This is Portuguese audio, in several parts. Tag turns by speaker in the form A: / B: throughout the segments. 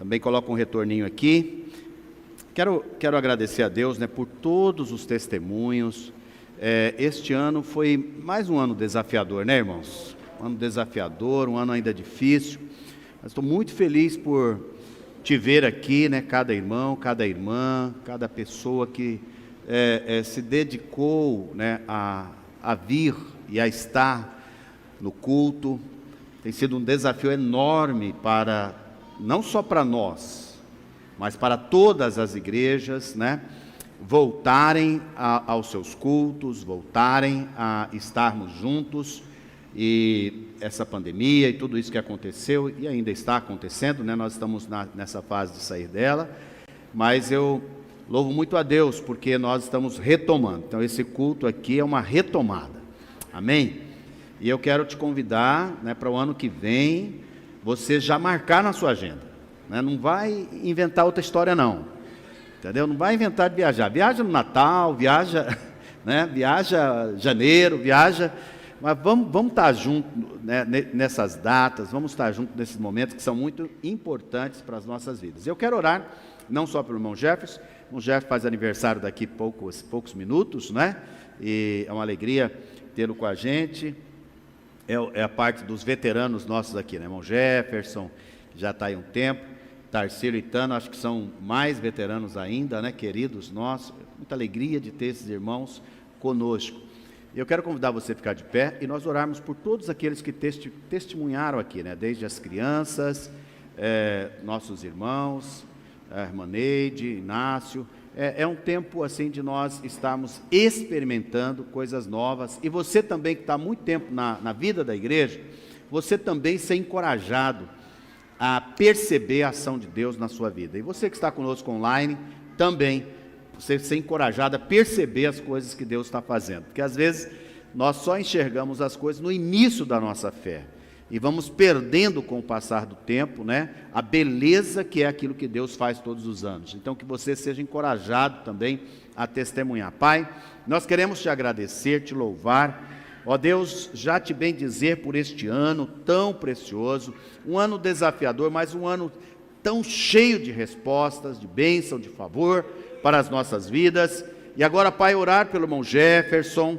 A: Também coloca um retorninho aqui. Quero agradecer a Deus, né, por todos os testemunhos. Este ano foi mais um ano desafiador, né, irmãos? Um ano desafiador, um ano ainda difícil. Mas estou muito feliz por te ver aqui, né? Cada irmão, cada irmã, cada pessoa que se dedicou, né, a vir e a estar no culto. Tem sido um desafio enorme não só para nós, mas para todas as igrejas, né? Voltarem aos seus cultos, voltarem a estarmos juntos. E essa pandemia e tudo isso que aconteceu e ainda está acontecendo, né? Nós estamos nessa fase de sair dela, mas eu louvo muito a Deus porque nós estamos retomando. Então esse culto aqui é uma retomada, amém? E eu quero te convidar, né, para o ano que vem você já marcar na sua agenda, né? Não vai inventar outra história não, entendeu? Não vai inventar de viajar. Viaja no Natal, viaja, né? Viaja janeiro, viaja. Mas vamos estar juntos, né, nessas datas, vamos estar juntos nesses momentos que são muito importantes para as nossas vidas. Eu quero orar, não só pelo irmão Jefferson. O irmão Jefferson faz aniversário daqui poucos minutos, né? E é uma alegria tê-lo com a gente. É a parte dos veteranos nossos aqui, né? Irmão Jefferson, que já está aí um tempo. Tarcísio e Tano, acho que são mais veteranos ainda, né? Queridos nossos. Muita alegria de ter esses irmãos conosco. Eu quero convidar você a ficar de pé e nós orarmos por todos aqueles que testemunharam aqui, né? Desde as crianças, nossos irmãos, a irmã Neide, Inácio. É um tempo assim de nós estarmos experimentando coisas novas. E você também que está há muito tempo na vida da igreja, você também ser encorajado a perceber a ação de Deus na sua vida. E você que está conosco online também, você ser encorajado a perceber as coisas que Deus está fazendo. Porque às vezes nós só enxergamos as coisas no início da nossa fé. E vamos perdendo com o passar do tempo, né, a beleza que é aquilo que Deus faz todos os anos. Então que você seja encorajado também a testemunhar. Pai, nós queremos te agradecer, te louvar. Ó Deus, já te bendizer por este ano tão precioso. Um ano desafiador, mas um ano tão cheio de respostas, de bênção, de favor para as nossas vidas. E agora, Pai, orar pelo irmão Jefferson,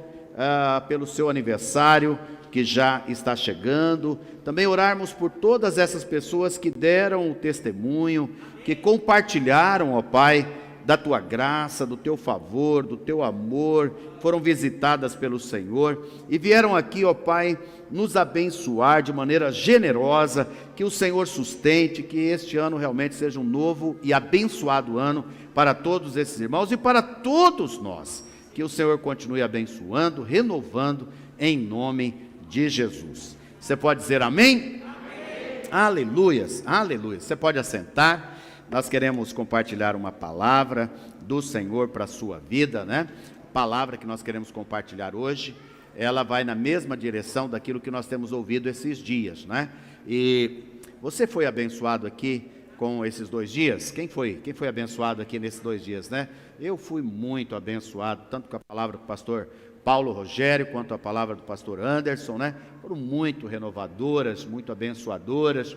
A: pelo seu aniversário que já está chegando. Também orarmos por todas essas pessoas que deram o testemunho, que compartilharam, ó Pai, da tua graça, do teu favor, do teu amor, foram visitadas pelo Senhor e vieram aqui, ó Pai, nos abençoar de maneira generosa. Que o Senhor sustente, que este ano realmente seja um novo e abençoado ano para todos esses irmãos e para todos nós. Que o Senhor continue abençoando, renovando, em nome de Jesus. Você pode dizer amém? Amém. Aleluias, aleluia. Você pode assentar. Nós queremos compartilhar uma palavra do Senhor para a sua vida, né? A palavra que nós queremos compartilhar hoje, ela vai na mesma direção daquilo que nós temos ouvido esses dias, né? E você foi abençoado aqui com esses 2 dias? Quem foi abençoado aqui nesses 2 dias, né? Eu fui muito abençoado, tanto com a palavra do pastor Paulo Rogério, quanto a palavra do pastor Anderson, né? Foram muito renovadoras, muito abençoadoras.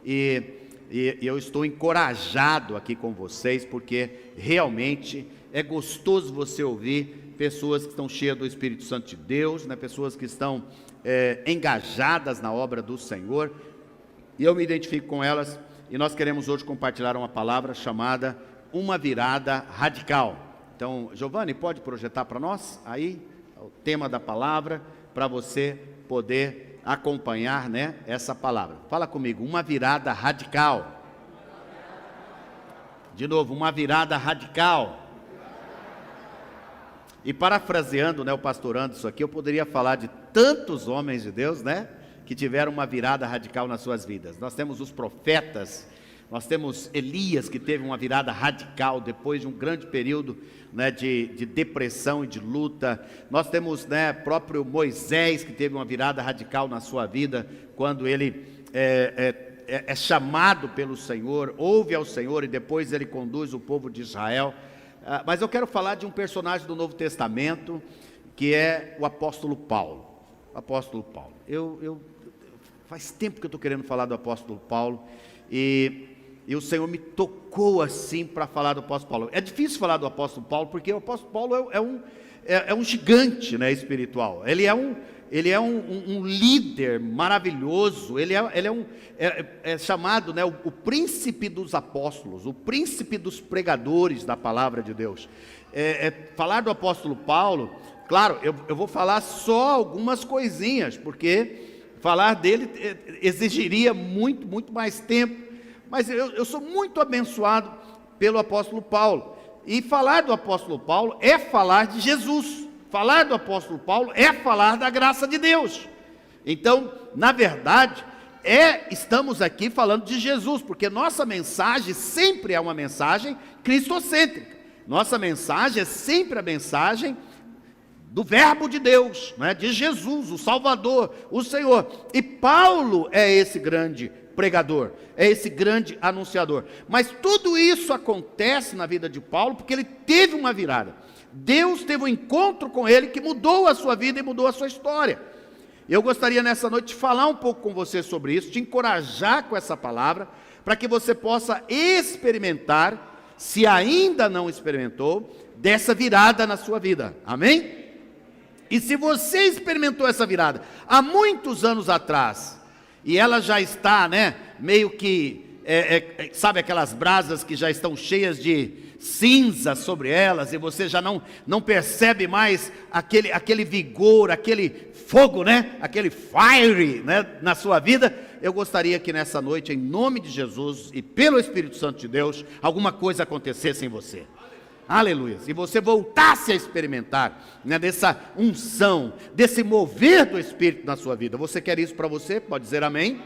A: E eu estou encorajado aqui com vocês, porque realmente é gostoso você ouvir pessoas que estão cheias do Espírito Santo de Deus, né? Pessoas que estão engajadas na obra do Senhor, e eu me identifico com elas, e nós queremos hoje compartilhar uma palavra chamada Uma Virada Radical. Então, Giovanni, pode projetar para nós aí o tema da palavra, para você poder acompanhar, né, essa palavra. Fala comigo, uma virada radical. De novo, uma virada radical. E parafraseando, né, o pastor Anderson aqui, eu poderia falar de tantos homens de Deus, né, que tiveram uma virada radical nas suas vidas. Nós temos os profetas, nós temos Elias, que teve uma virada radical depois de um grande período, né, de depressão e de luta. Nós temos, né, próprio Moisés, que teve uma virada radical na sua vida, quando ele é chamado pelo Senhor, ouve ao Senhor e depois ele conduz o povo de Israel. Mas eu quero falar de um personagem do Novo Testamento, que é o apóstolo Paulo. O apóstolo Paulo. Faz tempo que eu estou querendo falar do apóstolo Paulo, e e o Senhor me tocou assim para falar do apóstolo Paulo. É difícil falar do apóstolo Paulo, porque o apóstolo Paulo é um gigante, né, espiritual. Ele é um líder maravilhoso. Ele é chamado, né, o príncipe dos apóstolos, o príncipe dos pregadores da palavra de Deus. Falar do apóstolo Paulo, claro, eu vou falar só algumas coisinhas, porque falar dele exigiria muito, muito mais tempo. Mas eu sou muito abençoado pelo apóstolo Paulo. E falar do apóstolo Paulo é falar de Jesus. Falar do apóstolo Paulo é falar da graça de Deus. Então, na verdade, estamos aqui falando de Jesus, porque nossa mensagem sempre é uma mensagem cristocêntrica. Nossa mensagem é sempre a mensagem do verbo de Deus, né? De Jesus, o Salvador, o Senhor. E Paulo é esse grande pregador, é esse grande anunciador. Mas tudo isso acontece na vida de Paulo porque ele teve uma virada. Deus teve um encontro com ele que mudou a sua vida e mudou a sua história. Eu gostaria nessa noite de falar um pouco com você sobre isso, te encorajar com essa palavra, para que você possa experimentar, se ainda não experimentou, dessa virada na sua vida. Amém? E se você experimentou essa virada há muitos anos atrás, e ela já está, né, meio que, sabe aquelas brasas que já estão cheias de cinza sobre elas, e você já não percebe mais aquele vigor, aquele fogo, né, aquele fire, né, na sua vida, eu gostaria que nessa noite, em nome de Jesus e pelo Espírito Santo de Deus, alguma coisa acontecesse em você. Aleluia, e você voltasse a experimentar, né, dessa unção, desse mover do Espírito na sua vida. Você quer isso para você? Pode dizer amém?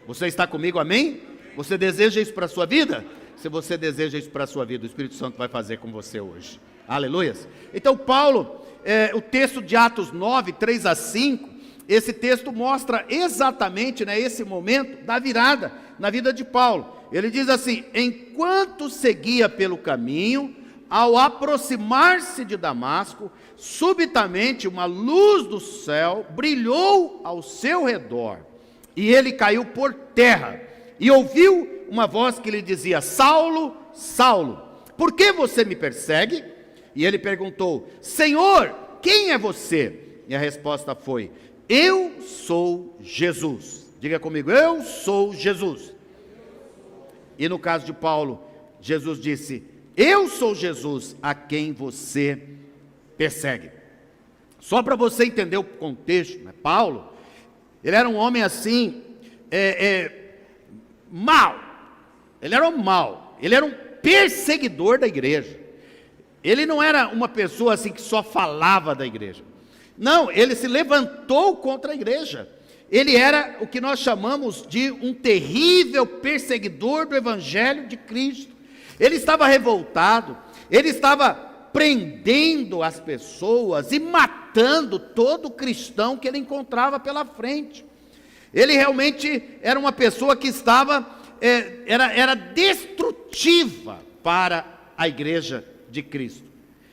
A: Você está comigo, amém? Você deseja isso para a sua vida? Se você deseja isso para a sua vida, o Espírito Santo vai fazer com você hoje. Aleluia. Então Paulo, o texto de Atos 9, 3 a 5, esse texto mostra exatamente, né, esse momento da virada na vida de Paulo. Ele diz assim: enquanto seguia pelo caminho, ao aproximar-se de Damasco, subitamente uma luz do céu brilhou ao seu redor, e ele caiu por terra, e ouviu uma voz que lhe dizia: Saulo, Saulo, por que você me persegue? E ele perguntou: Senhor, quem é você? E a resposta foi: eu sou Jesus. Diga comigo: eu sou Jesus. E no caso de Paulo, Jesus disse: eu sou Jesus a quem você persegue. Só para você entender o contexto, né? Paulo, ele era um homem assim, mau. Ele era um mau. Ele era um perseguidor da igreja. Ele não era uma pessoa assim que só falava da igreja. Não, ele se levantou contra a igreja. Ele era o que nós chamamos de um terrível perseguidor do evangelho de Cristo. Ele estava revoltado, ele estava prendendo as pessoas e matando todo cristão que ele encontrava pela frente. Ele realmente era uma pessoa que era destrutiva para a igreja de Cristo.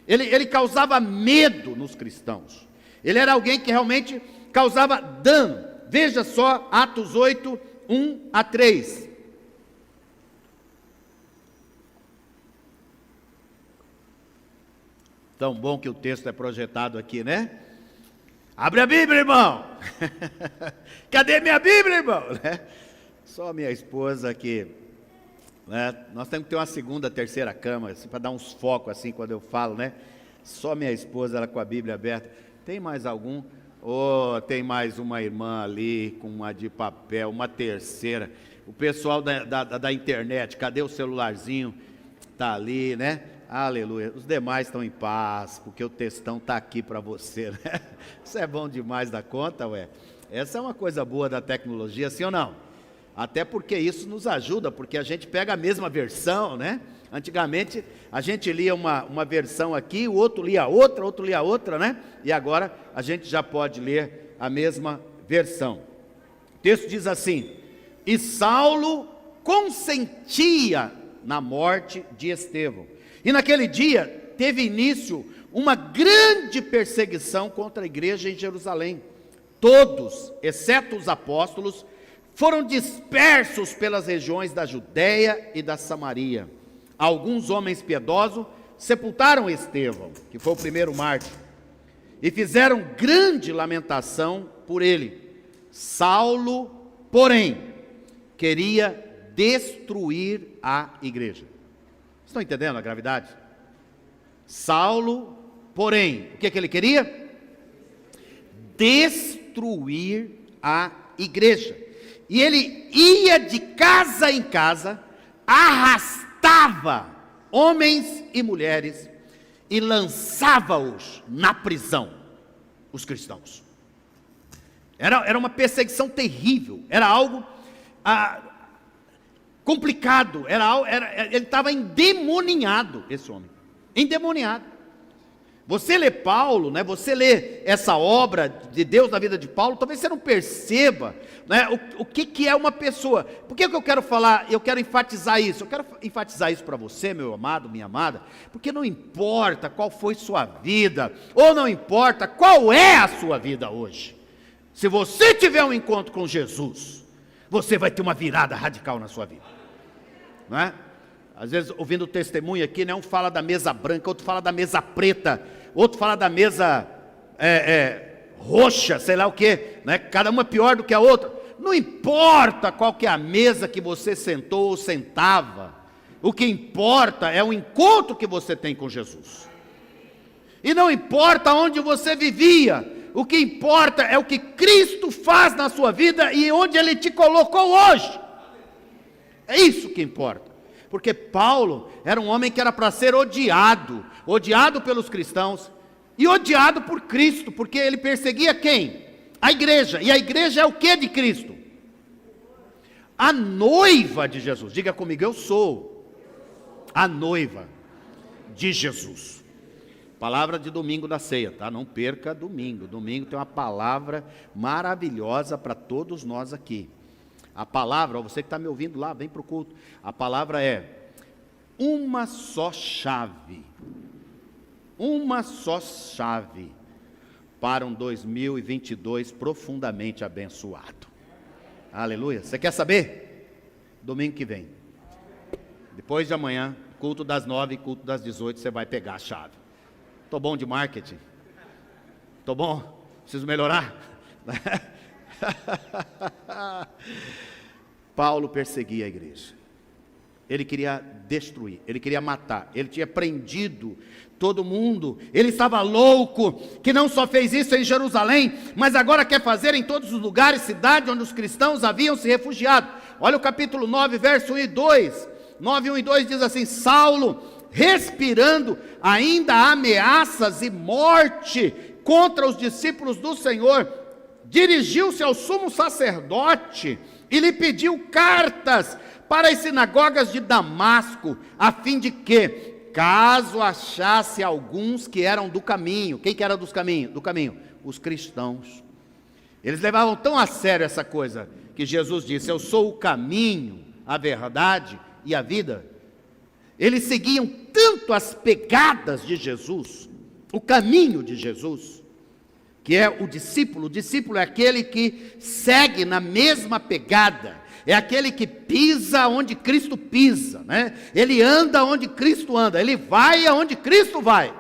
A: Ele causava medo nos cristãos. Ele era alguém que realmente causava dano. Veja só Atos 8, 1 a 3. Tão bom que o texto é projetado aqui, né? Abre a Bíblia, irmão. Cadê minha Bíblia, irmão? Só minha esposa aqui, né? Nós temos que ter uma segunda, terceira cama, assim, para dar uns focos assim quando eu falo, né? Só minha esposa, ela com a Bíblia aberta. Tem mais algum? Tem mais uma irmã ali com uma de papel, uma terceira. O pessoal da internet, cadê o celularzinho? Está ali, né? Aleluia. Os demais estão em paz, porque o textão está aqui para você, né? Isso é bom demais da conta, ué. Essa é uma coisa boa da tecnologia, sim ou não? Até porque isso nos ajuda, porque a gente pega a mesma versão, né? Antigamente a gente lia uma versão aqui, o outro lia outra, né? E agora a gente já pode ler a mesma versão. O texto diz assim: e Saulo consentia na morte de Estevão. E naquele dia teve início uma grande perseguição contra a igreja em Jerusalém. Todos, exceto os apóstolos, foram dispersos pelas regiões da Judéia e da Samaria. Alguns homens piedosos sepultaram Estevão, que foi o primeiro mártir, e fizeram grande lamentação por ele. Saulo, porém, queria destruir a igreja. Estão entendendo a gravidade? Saulo, porém, o que ele queria? Destruir a igreja. E ele ia de casa em casa, arrastava homens e mulheres e lançava-os na prisão, os cristãos. Era uma perseguição terrível, era algo complicado, ele estava endemoniado, esse homem, endemoniado. Você lê Paulo, né, você lê essa obra de Deus na vida de Paulo, talvez você não perceba, né, o que é uma pessoa. Por que eu quero falar, eu quero enfatizar isso? Eu quero enfatizar isso para você, meu amado, minha amada, porque não importa qual foi sua vida, ou não importa qual é a sua vida hoje. Se você tiver um encontro com Jesus, você vai ter uma virada radical na sua vida, não é? Às vezes, ouvindo o testemunho aqui, né, um fala da mesa branca, outro fala da mesa preta, outro fala da mesa roxa, sei lá o que, né? Cada uma pior do que a outra. Não importa qual que é a mesa que você sentou ou sentava, o que importa é o encontro que você tem com Jesus. E não importa onde você vivia, o que importa é o que Cristo faz na sua vida e onde Ele te colocou hoje. É isso que importa. Porque Paulo era um homem que era para ser odiado pelos cristãos e odiado por Cristo, porque ele perseguia quem? A igreja. E a igreja é o que de Cristo? A noiva de Jesus. Diga comigo, eu sou a noiva de Jesus. Palavra de domingo da ceia, tá? Não perca domingo. Domingo tem uma palavra maravilhosa para todos nós aqui. A palavra, você que está me ouvindo lá, vem para o culto. A palavra é uma só chave. Uma só chave para um 2022 profundamente abençoado. Aleluia. Você quer saber? Domingo que vem. Depois de amanhã, culto das 9, culto das 18, você vai pegar a chave. Estou bom de marketing? Estou bom? Preciso melhorar? Paulo perseguia a igreja. Ele queria destruir, ele queria matar, ele tinha prendido todo mundo. Ele estava louco, que não só fez isso em Jerusalém, mas agora quer fazer em todos os lugares, cidades onde os cristãos haviam se refugiado. Olha o capítulo 9, verso 1 e 2. 9, 1 e 2 diz assim: Saulo, respirando ainda ameaças e morte contra os discípulos do Senhor, dirigiu-se ao sumo sacerdote e lhe pediu cartas para as sinagogas de Damasco, a fim de que, caso achasse alguns que eram do caminho. Quem que era do caminho? Os cristãos. Eles levavam tão a sério essa coisa, que Jesus disse: eu sou o caminho, a verdade e a vida. Eles seguiam tanto as pegadas de Jesus, o caminho de Jesus, que é o discípulo. O discípulo é aquele que segue na mesma pegada, é aquele que pisa onde Cristo pisa, né? Ele anda onde Cristo anda, ele vai aonde Cristo vai.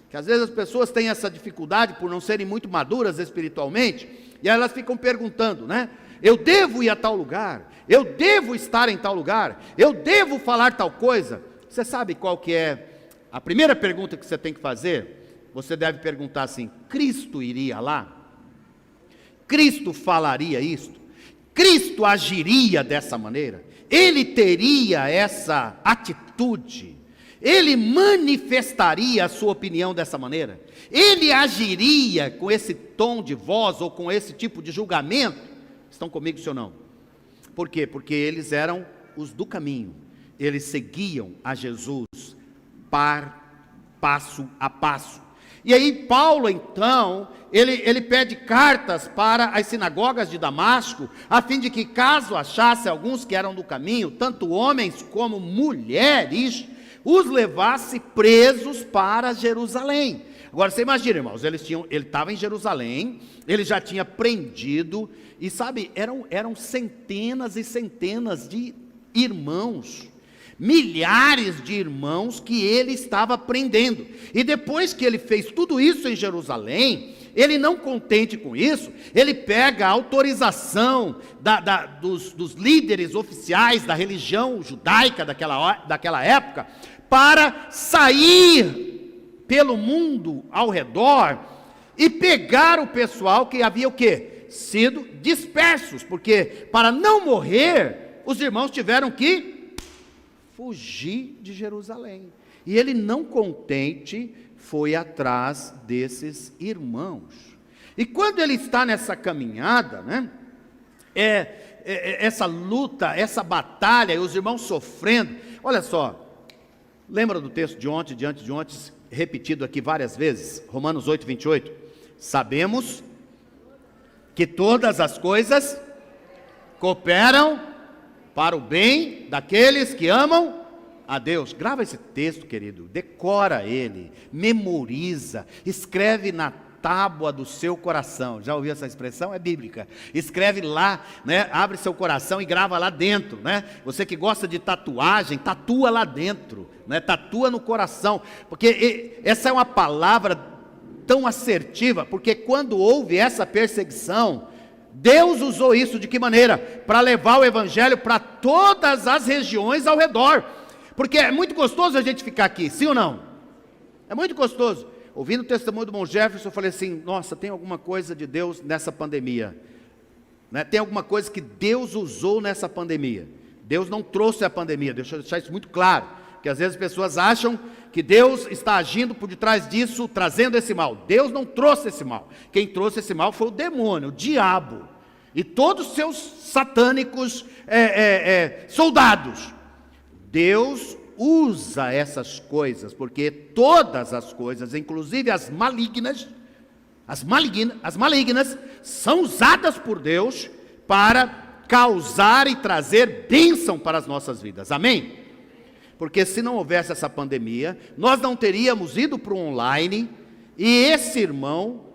A: Que às vezes as pessoas têm essa dificuldade por não serem muito maduras espiritualmente, e elas ficam perguntando, né? Eu devo ir a tal lugar, eu devo estar em tal lugar, eu devo falar tal coisa. Você sabe qual que é a primeira pergunta que você tem que fazer? Você deve perguntar assim: Cristo iria lá? Cristo falaria isto? Cristo agiria dessa maneira? Ele teria essa atitude? Ele manifestaria a sua opinião dessa maneira? Ele agiria com esse tom de voz ou com esse tipo de julgamento? Estão comigo, sim ou não? Por quê? Porque eles eram os do caminho. Eles seguiam a Jesus passo a passo. E aí Paulo, então, ele pede cartas para as sinagogas de Damasco, a fim de que, caso achasse alguns que eram do caminho, tanto homens como mulheres, os levasse presos para Jerusalém. Agora você imagina, irmãos, ele estava em Jerusalém, ele já tinha prendido, e sabe, eram centenas e centenas de irmãos, milhares de irmãos que ele estava prendendo. E depois que ele fez tudo isso em Jerusalém, ele, não contente com isso, ele pega a autorização dos líderes oficiais da religião judaica daquela época, para sair pelo mundo ao redor e pegar o pessoal que havia o quê? Sido dispersos, porque para não morrer, os irmãos tiveram que fugir de Jerusalém. E ele, não contente, foi atrás desses irmãos. E quando ele está nessa caminhada, né, essa luta, essa batalha, e os irmãos sofrendo, olha só, lembra do texto de ontem, diante de ontem, repetido aqui várias vezes, Romanos 8, 28, sabemos que todas as coisas cooperam para o bem daqueles que amam a Deus. Grava esse texto, querido, decora ele, memoriza, escreve na tábua do seu coração. Já ouviu essa expressão? É bíblica. Escreve lá, né? Abre seu coração e grava lá dentro, né? Você que gosta de tatuagem, tatua lá dentro, né? Tatua no coração, porque essa é uma palavra tão assertiva, porque quando houve essa perseguição, Deus usou isso de que maneira? Para levar o evangelho para todas as regiões ao redor. Porque é muito gostoso a gente ficar aqui, sim ou não? É muito gostoso. Ouvindo o testemunho do irmão Jefferson, eu falei assim, nossa, tem alguma coisa de Deus nessa pandemia, né? Tem alguma coisa que Deus usou nessa pandemia. Deus não trouxe a pandemia, deixa eu deixar isso muito claro, porque às vezes as pessoas acham que Deus está agindo por detrás disso, trazendo esse mal. Deus não trouxe esse mal. Quem trouxe esse mal foi o demônio, o diabo, e todos os seus satânicos soldados. Deus usa essas coisas, porque todas as coisas, inclusive as malignas, são usadas por Deus para causar e trazer bênção para as nossas vidas, amém? Porque se não houvesse essa pandemia, nós não teríamos ido para o online, e esse irmão,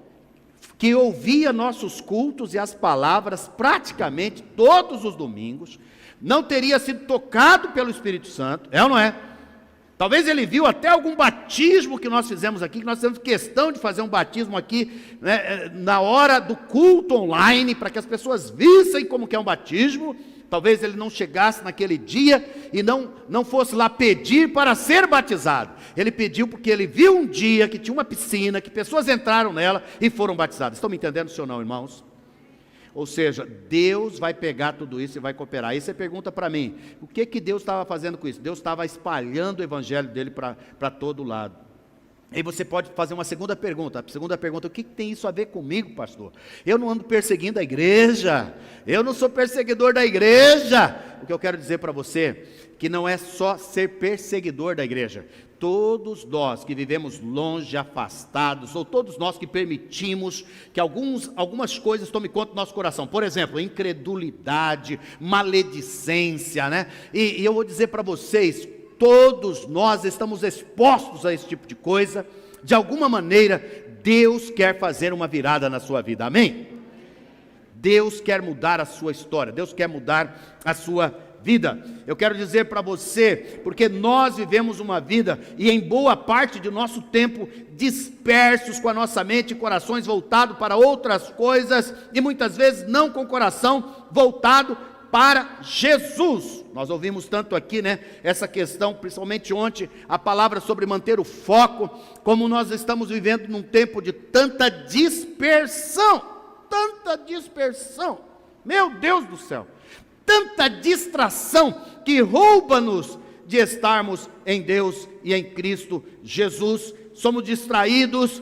A: que ouvia nossos cultos e as palavras praticamente todos os domingos, não teria sido tocado pelo Espírito Santo, é ou não é? Talvez ele viu até algum batismo que nós fizemos aqui, que nós temos questão de fazer um batismo aqui, né, na hora do culto online, para que as pessoas vissem como que é um batismo. Talvez ele não chegasse naquele dia e não fosse lá pedir para ser batizado. Ele pediu porque ele viu um dia que tinha uma piscina, que pessoas entraram nela e foram batizadas. Estão me entendendo, sim ou não, irmãos? Ou seja, Deus vai pegar tudo isso e vai cooperar. Aí você pergunta para mim, o que Deus estava fazendo com isso? Deus estava espalhando o evangelho dele para todo lado. Aí você pode fazer uma segunda pergunta. A segunda pergunta, o que tem isso a ver comigo, pastor? Eu não ando perseguindo a igreja, eu não sou perseguidor da igreja. O que eu quero dizer para você, que não é só ser perseguidor da igreja. Todos nós que vivemos longe, afastados, ou todos nós que permitimos que algumas coisas tomem conta do nosso coração. Por exemplo, incredulidade, maledicência, né? E eu vou dizer para vocês, todos nós estamos expostos a esse tipo de coisa. De alguma maneira, Deus quer fazer uma virada na sua vida, amém? Deus quer mudar a sua história, Deus quer mudar a sua vida. Eu quero dizer para você, porque nós vivemos uma vida, e em boa parte de nosso tempo, dispersos com a nossa mente e corações voltados para outras coisas, e muitas vezes não com o coração voltado para Jesus. Nós ouvimos tanto aqui, né, essa questão, principalmente ontem, a palavra sobre manter o foco, como nós estamos vivendo num tempo de tanta dispersão, meu Deus do céu, tanta distração que rouba-nos de estarmos em Deus e em Cristo Jesus. Somos distraídos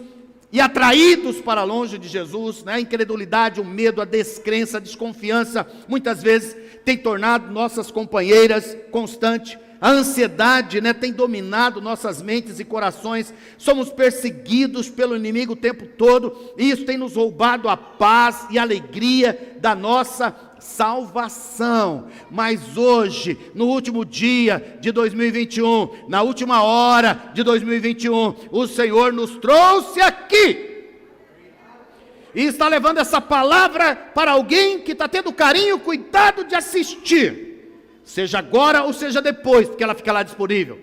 A: e atraídos para longe de Jesus, né? A incredulidade, o medo, a descrença, a desconfiança, muitas vezes tem tornado nossas companheiras constantes. A ansiedade, né, tem dominado nossas mentes e corações. Somos perseguidos pelo inimigo o tempo todo, e isso tem nos roubado a paz e a alegria da nossa salvação. Mas hoje, no último dia de 2021, na última hora de 2021, o Senhor nos trouxe aqui e está levando essa palavra para alguém que está tendo carinho, cuidado de assistir, seja agora ou seja depois, porque ela fica lá disponível,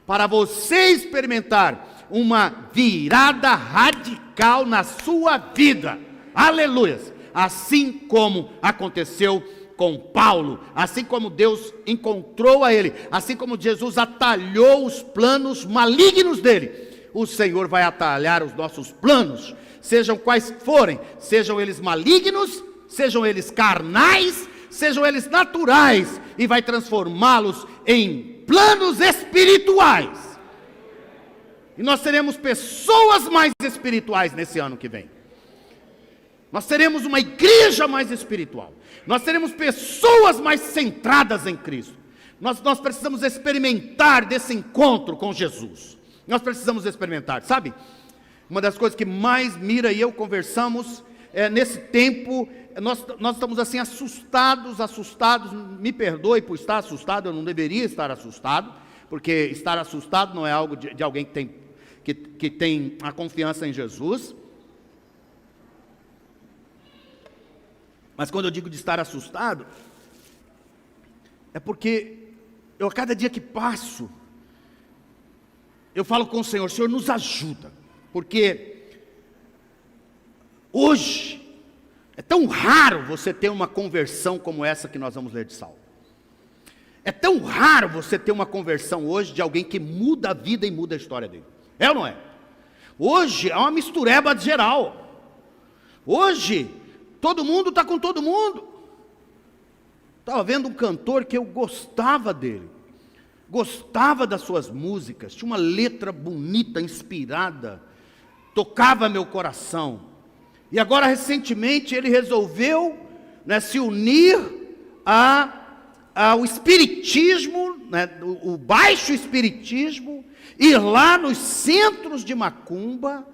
A: para você experimentar uma virada radical na sua vida. Aleluias! Assim como aconteceu com Paulo, assim como Deus encontrou a ele, assim como Jesus atalhou os planos malignos dele, o Senhor vai atalhar os nossos planos, sejam quais forem, sejam eles malignos, sejam eles carnais, sejam eles naturais, e vai transformá-los em planos espirituais. E nós teremos pessoas mais espirituais nesse ano que vem. Nós teremos uma igreja mais espiritual. Nós teremos pessoas mais centradas em Cristo. Nós precisamos experimentar desse encontro com Jesus. Nós precisamos experimentar, sabe? Uma das coisas que mais Mira e eu conversamos nesse tempo, nós estamos assim assustados, me perdoe por estar assustado, eu não deveria estar assustado, porque estar assustado não é algo de alguém que tem a confiança em Jesus. Mas quando eu digo de estar assustado, é porque a cada dia que passo, eu falo com o Senhor, Senhor, nos ajuda, porque hoje é tão raro você ter uma conversão como essa que nós vamos ler de Saulo. É tão raro você ter uma conversão hoje de alguém que muda a vida e muda a história dele. É ou não é? Hoje é uma mistureba geral. Hoje todo mundo está com todo mundo. Estava vendo um cantor que eu gostava dele, gostava das suas músicas, tinha uma letra bonita, inspirada, tocava meu coração. E agora recentemente ele resolveu, se unir ao espiritismo, o baixo espiritismo, ir lá nos centros de macumba,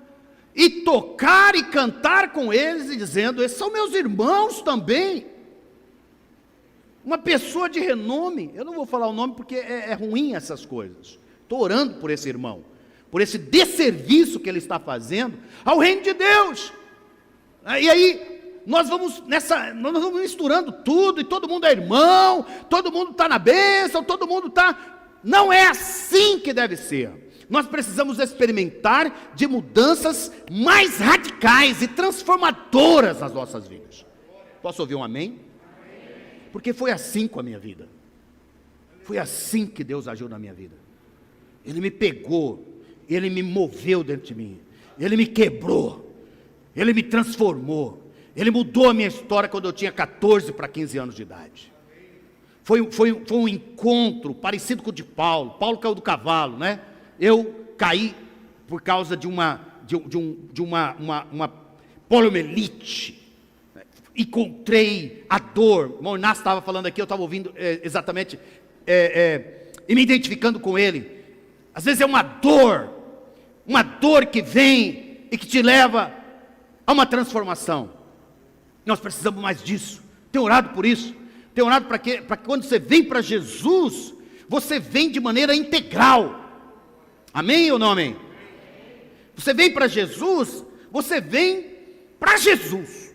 A: e tocar e cantar com eles, e dizendo, esses são meus irmãos também. Uma pessoa de renome, eu não vou falar o nome porque é ruim essas coisas. Estou orando por esse irmão, por esse desserviço que ele está fazendo ao reino de Deus. E aí, nós vamos misturando tudo, e todo mundo é irmão, todo mundo está na bênção, todo mundo está... Não é assim que deve ser. Nós precisamos experimentar de mudanças mais radicais e transformadoras nas nossas vidas. Posso ouvir um amém? Porque foi assim com a minha vida. Foi assim que Deus agiu na minha vida. Ele me pegou, Ele me moveu dentro de mim, Ele me quebrou, Ele me transformou, Ele mudou a minha história quando eu tinha 14 para 15 anos de idade. Foi um encontro parecido com o de Paulo. Paulo caiu do cavalo, né? Eu caí por causa de uma poliomielite. Encontrei a dor. O Mornas estava falando aqui, eu estava ouvindo exatamente, e me identificando com ele. Às vezes é uma dor que vem e que te leva a uma transformação. Nós precisamos mais disso. Tenho orado por isso. Tenho orado para que quando você vem para Jesus, você vem de maneira integral. Amém ou não amém? Você vem para Jesus, você vem para Jesus,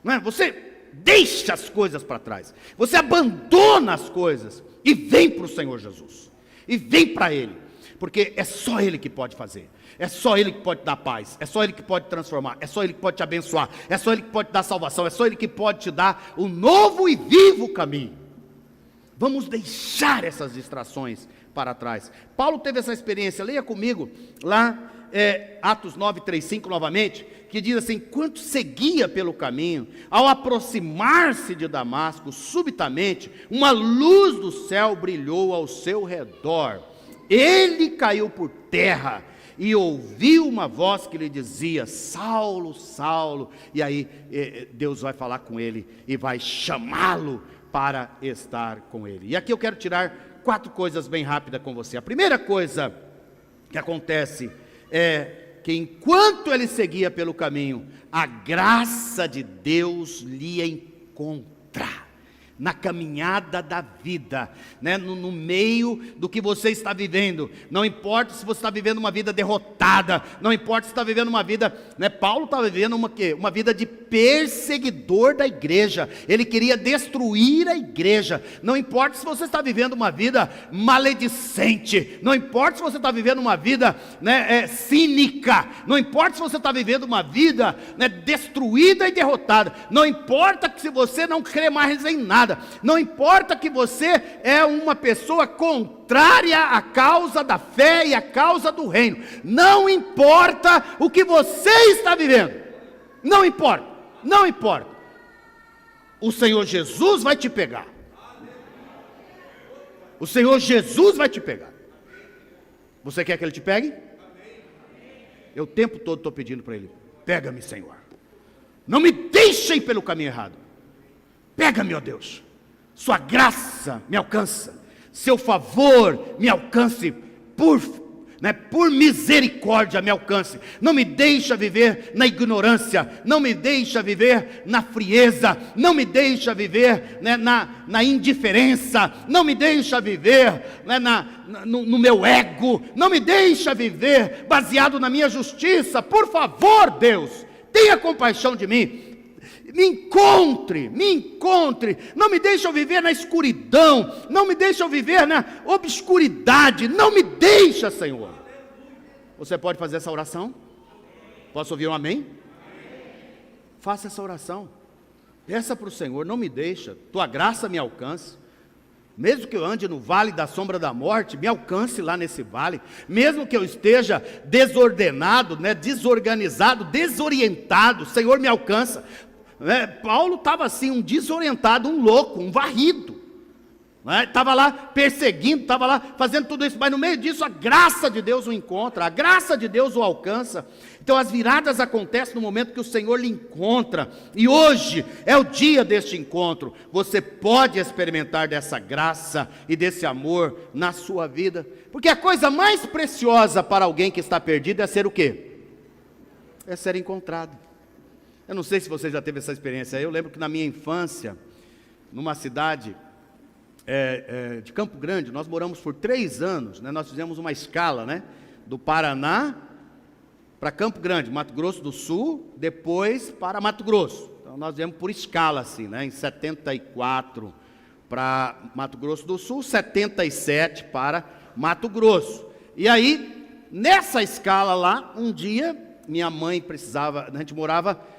A: não é? Você deixa as coisas para trás, você abandona as coisas e vem para o Senhor Jesus, e vem para Ele, porque é só Ele que pode fazer, é só Ele que pode dar paz, é só Ele que pode transformar, é só Ele que pode te abençoar, é só Ele que pode dar salvação, é só Ele que pode te dar um novo e vivo caminho. Vamos deixar essas distrações para trás. Paulo teve essa experiência, leia comigo lá Atos 9:3-5 novamente, que diz assim: enquanto seguia pelo caminho, ao aproximar-se de Damasco, subitamente uma luz do céu brilhou ao seu redor. Ele caiu por terra e ouviu uma voz que lhe dizia: Saulo, Saulo. E aí Deus vai falar com ele e vai chamá-lo para estar com ele. E aqui eu quero tirar 4 coisas bem rápidas com você. A primeira coisa que acontece é que enquanto ele seguia pelo caminho, a graça de Deus lhe encontra. na caminhada da vida, né? no meio do que você está vivendo. Não importa se você está vivendo uma vida derrotada, não importa se está vivendo uma vida, né? Paulo estava vivendo uma vida de perseguidor da igreja. Ele queria destruir a igreja. Não importa se você está vivendo uma vida maledicente, não importa se você está vivendo uma vida, né, cínica, não importa se você está vivendo uma vida, né, destruída e derrotada, não importa que se você não crê mais em nada, não importa que você é uma pessoa contrária à causa da fé e à causa do reino, não importa o que você está vivendo, não importa, não importa, o Senhor Jesus vai te pegar, o Senhor Jesus vai te pegar. Você quer que Ele te pegue? Eu o tempo todo estou pedindo para Ele, pega-me, Senhor, não me deixem pelo caminho errado, pega-me, ó Deus, sua graça me alcança, seu favor me alcance, por misericórdia me alcance, não me deixa viver na ignorância, não me deixa viver na frieza, não me deixa viver, né, na indiferença, não me deixa viver, né, no meu ego, não me deixa viver baseado na minha justiça. Por favor, Deus, tenha compaixão de mim, me encontre, não me deixe eu viver na escuridão, não me deixe eu viver na obscuridade, não me deixa, Senhor. Você pode fazer essa oração? Posso ouvir um amém? Faça essa oração, peça para o Senhor, não me deixa, tua graça me alcance, mesmo que eu ande no vale da sombra da morte, me alcance lá nesse vale, mesmo que eu esteja desordenado, né, desorganizado, desorientado, Senhor, me alcança. Paulo estava assim, um desorientado, um louco, um varrido, estava lá perseguindo, estava lá fazendo tudo isso, mas no meio disso a graça de Deus o encontra, a graça de Deus o alcança. Então as viradas acontecem no momento que o Senhor lhe encontra, e hoje é o dia deste encontro. Você pode experimentar dessa graça e desse amor na sua vida, porque a coisa mais preciosa para alguém que está perdido é ser o quê? É ser encontrado. Eu não sei se você já teve essa experiência. Eu lembro que na minha infância, numa cidade de Campo Grande, nós moramos por 3 anos, né? Nós fizemos uma escala, né, do Paraná para Campo Grande, Mato Grosso do Sul, depois para Mato Grosso. Então nós viemos por escala assim, né, em 74 para Mato Grosso do Sul, 77 para Mato Grosso. E aí, nessa escala lá, um dia, minha mãe precisava, a gente morava...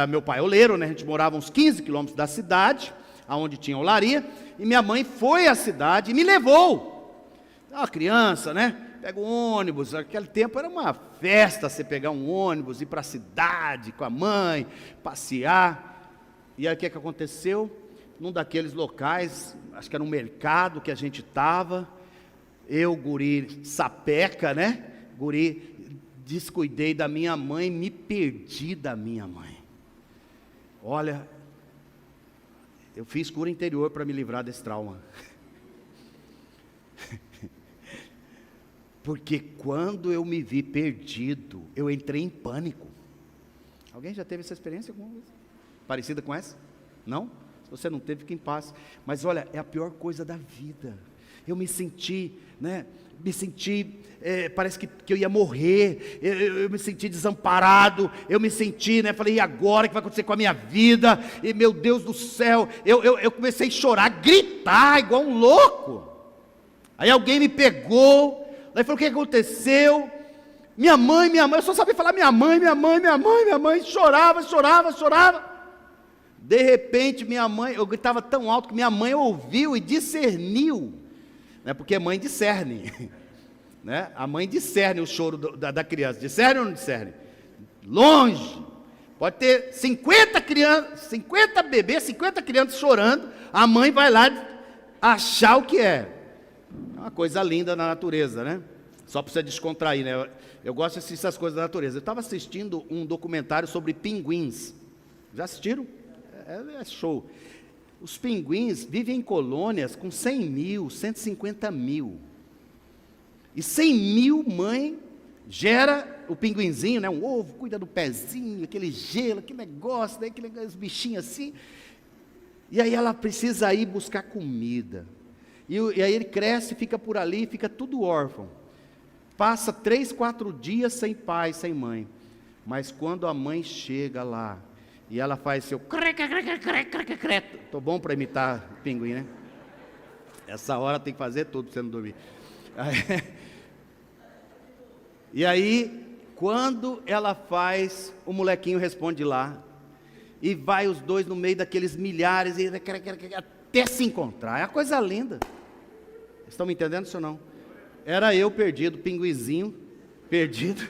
A: meu pai é oleiro, né? A gente morava uns 15 quilômetros da cidade, aonde tinha olaria, e minha mãe foi à cidade e me levou. Uma criança, né? Pega um ônibus, naquele tempo era uma festa você pegar um ônibus, ir para a cidade com a mãe, passear. E aí o que aconteceu? Num daqueles locais, acho que era um mercado que a gente estava, eu, guri sapeca, né? Guri, descuidei da minha mãe, me perdi da minha mãe. Olha, eu fiz cura interior para me livrar desse trauma. Porque quando eu me vi perdido, eu entrei em pânico. Alguém já teve essa experiência parecida com essa? Não? Se você não teve, fique em paz. Mas olha, é a pior coisa da vida. Eu me senti, né? Parece que eu ia morrer, eu me senti desamparado, eu me senti, né, falei, e agora, o que vai acontecer com a minha vida? E meu Deus do céu, eu comecei a chorar, gritar, igual um louco. Aí alguém me pegou, daí falou, o que aconteceu? Minha mãe, eu só sabia falar minha mãe, chorava. De repente minha mãe, eu gritava tão alto que minha mãe ouviu e discerniu, né, porque mãe discerne, né? A mãe discerne o choro da criança, discerne ou não discerne? Longe, pode ter 50 crianças, 50 bebês, 50 crianças chorando, a mãe vai lá achar o que é uma coisa linda na natureza, né? Só para você descontrair, né? Eu gosto de assistir essas coisas da natureza. Eu estava assistindo um documentário sobre pinguins, já assistiram? É show. Os pinguins vivem em colônias com 100 mil, 150 mil. E 100 mil mãe gera o pinguinzinho, né? Um ovo, cuida do pezinho, aquele gelo, aquele negócio, daí aqueles bichinhos assim. E aí ela precisa ir buscar comida. E aí ele cresce, fica por ali, fica tudo órfão. Passa 3, 4 dias sem pai, sem mãe. Mas quando a mãe chega lá, e ela faz seu tô bom para imitar pinguim, né? Essa hora tem que fazer tudo para você não dormir. E aí, quando ela faz, o molequinho responde lá. E vai os dois no meio daqueles milhares, até se encontrar. É uma coisa linda. Estão me entendendo isso ou não? Era eu perdido, pinguizinho, perdido.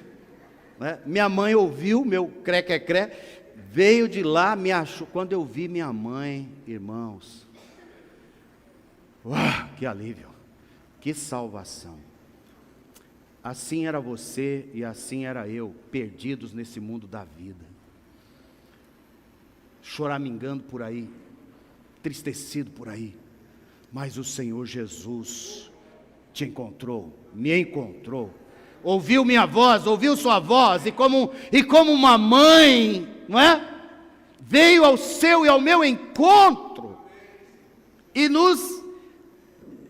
A: Né? Minha mãe ouviu meu cré, veio de lá, me achou. Quando eu vi minha mãe, irmãos, uau, que alívio, que salvação. Assim era você e assim era eu, perdidos nesse mundo da vida, choramingando por aí, tristecido por aí, mas o Senhor Jesus te encontrou, me encontrou, ouviu minha voz, ouviu sua voz, e como uma mãe, não é? Veio ao seu e ao meu encontro, e nos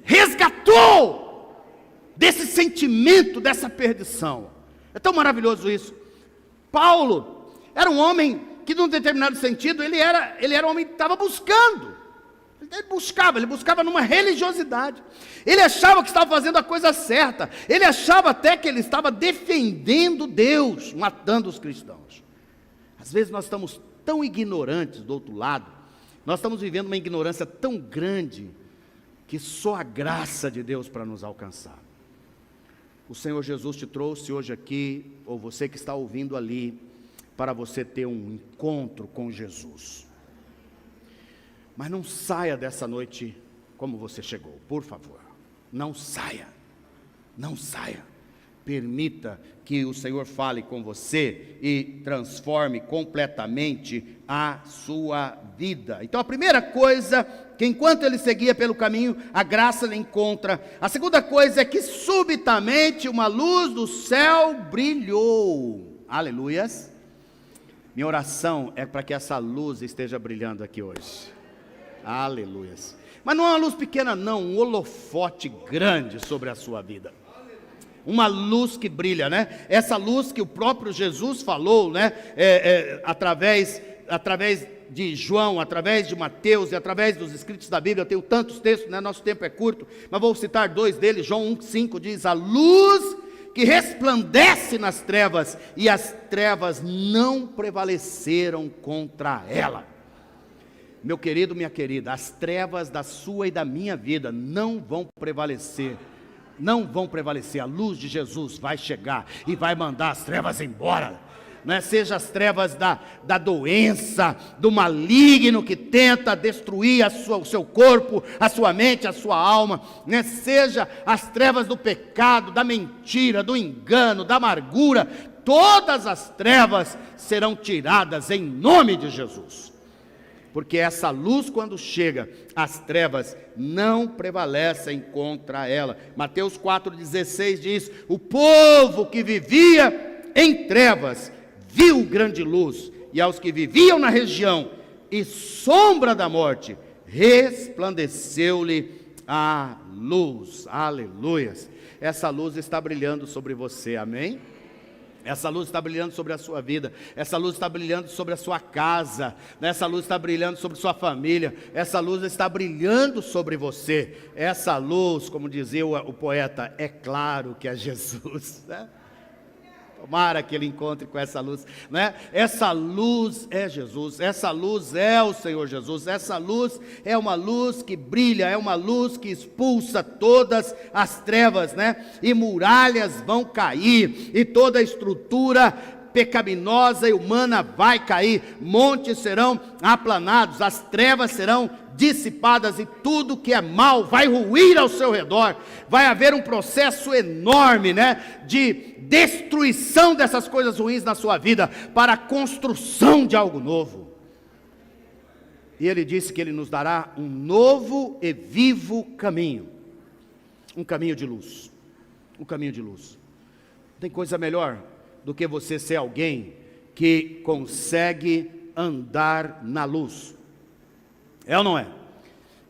A: resgatou desse sentimento, dessa perdição. É tão maravilhoso isso. Paulo era um homem que, num determinado sentido, ele era um homem que estava buscando. Ele buscava numa religiosidade. Ele achava que estava fazendo a coisa certa. Ele achava até que ele estava defendendo Deus, matando os cristãos. Às vezes nós estamos tão ignorantes do outro lado. Nós estamos vivendo uma ignorância tão grande que só a graça de Deus para nos alcançar. O Senhor Jesus te trouxe hoje aqui, ou você que está ouvindo ali, para você ter um encontro com Jesus. Mas não saia dessa noite como você chegou, por favor. Não saia, não saia. Permita que o Senhor fale com você e transforme completamente a sua vida. Então a primeira coisa, que enquanto ele seguia pelo caminho, a graça lhe encontra. A segunda coisa é que subitamente uma luz do céu brilhou. Aleluias. Minha oração é para que essa luz esteja brilhando aqui hoje. Aleluias. Mas não é uma luz pequena não, um holofote grande sobre a sua vida. Uma luz que brilha, né? Essa luz que o próprio Jesus falou, né? Através de João, através de Mateus e através dos escritos da Bíblia. Eu tenho tantos textos, né? Nosso tempo é curto, mas vou citar 2 deles. João 1,5 diz: a luz que resplandece nas trevas, e as trevas não prevaleceram contra ela. Meu querido, minha querida, as trevas da sua e da minha vida não vão prevalecer. Não vão prevalecer. A luz de Jesus vai chegar e vai mandar as trevas embora, né? Seja as trevas da doença, do maligno que tenta destruir o seu corpo, a sua mente, a sua alma, né? Seja as trevas do pecado, da mentira, do engano, da amargura. Todas as trevas serão tiradas em nome de Jesus. Porque essa luz, quando chega, as trevas não prevalecem contra ela. Mateus 4,16 diz: o povo que vivia em trevas viu grande luz, e aos que viviam na região e sombra da morte, resplandeceu-lhe a luz. Aleluias. Essa luz está brilhando sobre você, amém? Essa luz está brilhando sobre a sua vida, essa luz está brilhando sobre a sua casa, essa luz está brilhando sobre sua família, essa luz está brilhando sobre você. Essa luz, como dizia o poeta, é claro que é Jesus, né? Tomara que ele encontre com essa luz, né? Essa luz é Jesus, essa luz é o Senhor Jesus, essa luz é uma luz que brilha, é uma luz que expulsa todas as trevas, né? E muralhas vão cair, e toda a estrutura pecaminosa e humana vai cair, montes serão aplanados, as trevas serão dissipadas, e tudo que é mal vai ruir ao seu redor. Vai haver um processo enorme, né, de destruição dessas coisas ruins na sua vida, para a construção de algo novo. E ele disse que ele nos dará um novo e vivo caminho, um caminho de luz, um caminho de luz. Tem coisa melhor do que você ser alguém que consegue andar na luz. É ou não é?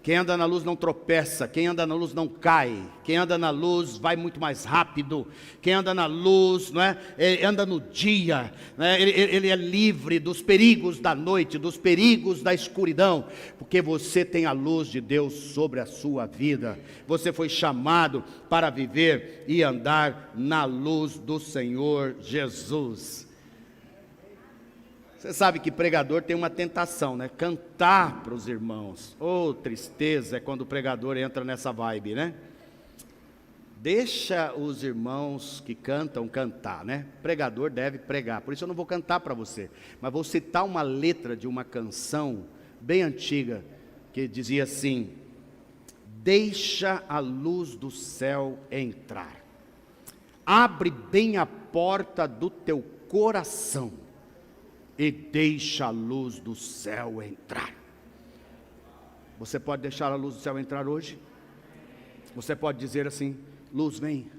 A: Quem anda na luz não tropeça, quem anda na luz não cai, quem anda na luz vai muito mais rápido, quem anda na luz, não é? Anda no dia, né? Ele é livre dos perigos da noite, dos perigos da escuridão, porque você tem a luz de Deus sobre a sua vida, você foi chamado para viver e andar na luz do Senhor Jesus. Você sabe que pregador tem uma tentação, né? Cantar para os irmãos. Oh, tristeza é quando o pregador entra nessa vibe, né? Deixa os irmãos que cantam cantar, né? Pregador deve pregar. Por isso eu não vou cantar para você, mas vou citar uma letra de uma canção bem antiga que dizia assim: deixa a luz do céu entrar. Abre bem a porta do teu coração e deixa a luz do céu entrar. Você pode deixar a luz do céu entrar hoje? Você pode dizer assim: luz, vem.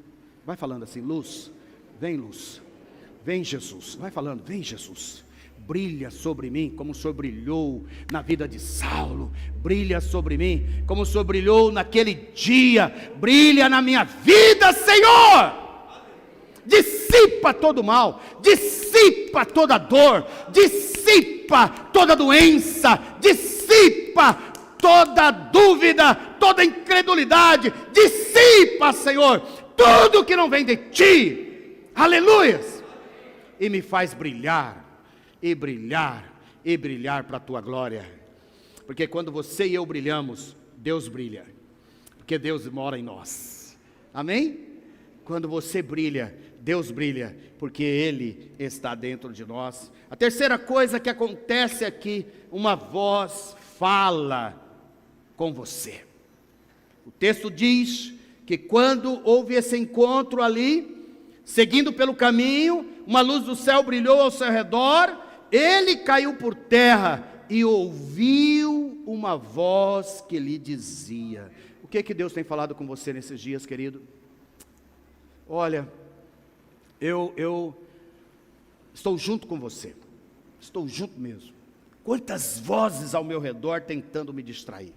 A: Vai falando assim: luz, vem Jesus. Vai falando: vem Jesus. Brilha sobre mim como o Senhor brilhou na vida de Saulo. Brilha sobre mim como o Senhor brilhou naquele dia. Brilha na minha vida, Senhor. Dissipa todo o mal, dissipa toda dor, dissipa toda doença, dissipa toda dúvida, toda incredulidade, dissipa, Senhor, tudo que não vem de Ti, aleluias, e me faz brilhar, e brilhar, e brilhar para a Tua glória, porque quando você e eu brilhamos, Deus brilha, porque Deus mora em nós, amém? Quando você brilha, Deus brilha, porque Ele está dentro de nós. A terceira coisa que acontece aqui, uma voz fala com você. O texto diz que quando houve esse encontro ali, seguindo pelo caminho, uma luz do céu brilhou ao seu redor, ele caiu por terra e ouviu uma voz que lhe dizia. O que Deus tem falado com você nesses dias, querido? Olha, eu estou junto com você, estou junto mesmo. Quantas vozes ao meu redor tentando me distrair,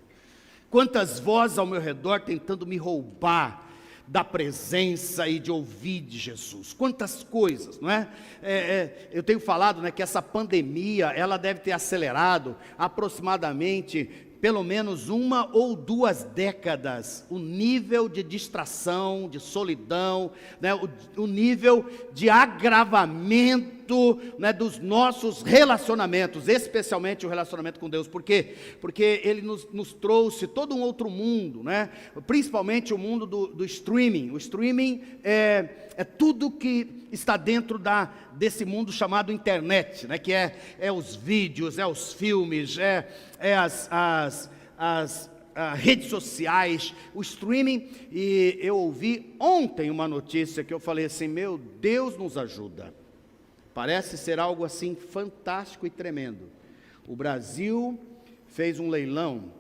A: quantas vozes ao meu redor tentando me roubar da presença e de ouvir de Jesus, quantas coisas, não é? Eu tenho falado, né, que essa pandemia, ela deve ter acelerado aproximadamente pelo menos 1 ou 2 décadas, o nível de distração, de solidão, né, o nível de agravamento, né, dos nossos relacionamentos, especialmente o relacionamento com Deus. Por quê? Porque Ele nos trouxe todo um outro mundo, né, principalmente o mundo do streaming. O streaming é tudo que está dentro desse mundo chamado internet, né, que é os vídeos, é os filmes, as redes sociais, o streaming. E eu ouvi ontem uma notícia que eu falei assim: meu Deus nos ajuda, parece ser algo assim fantástico e tremendo. O Brasil fez um leilão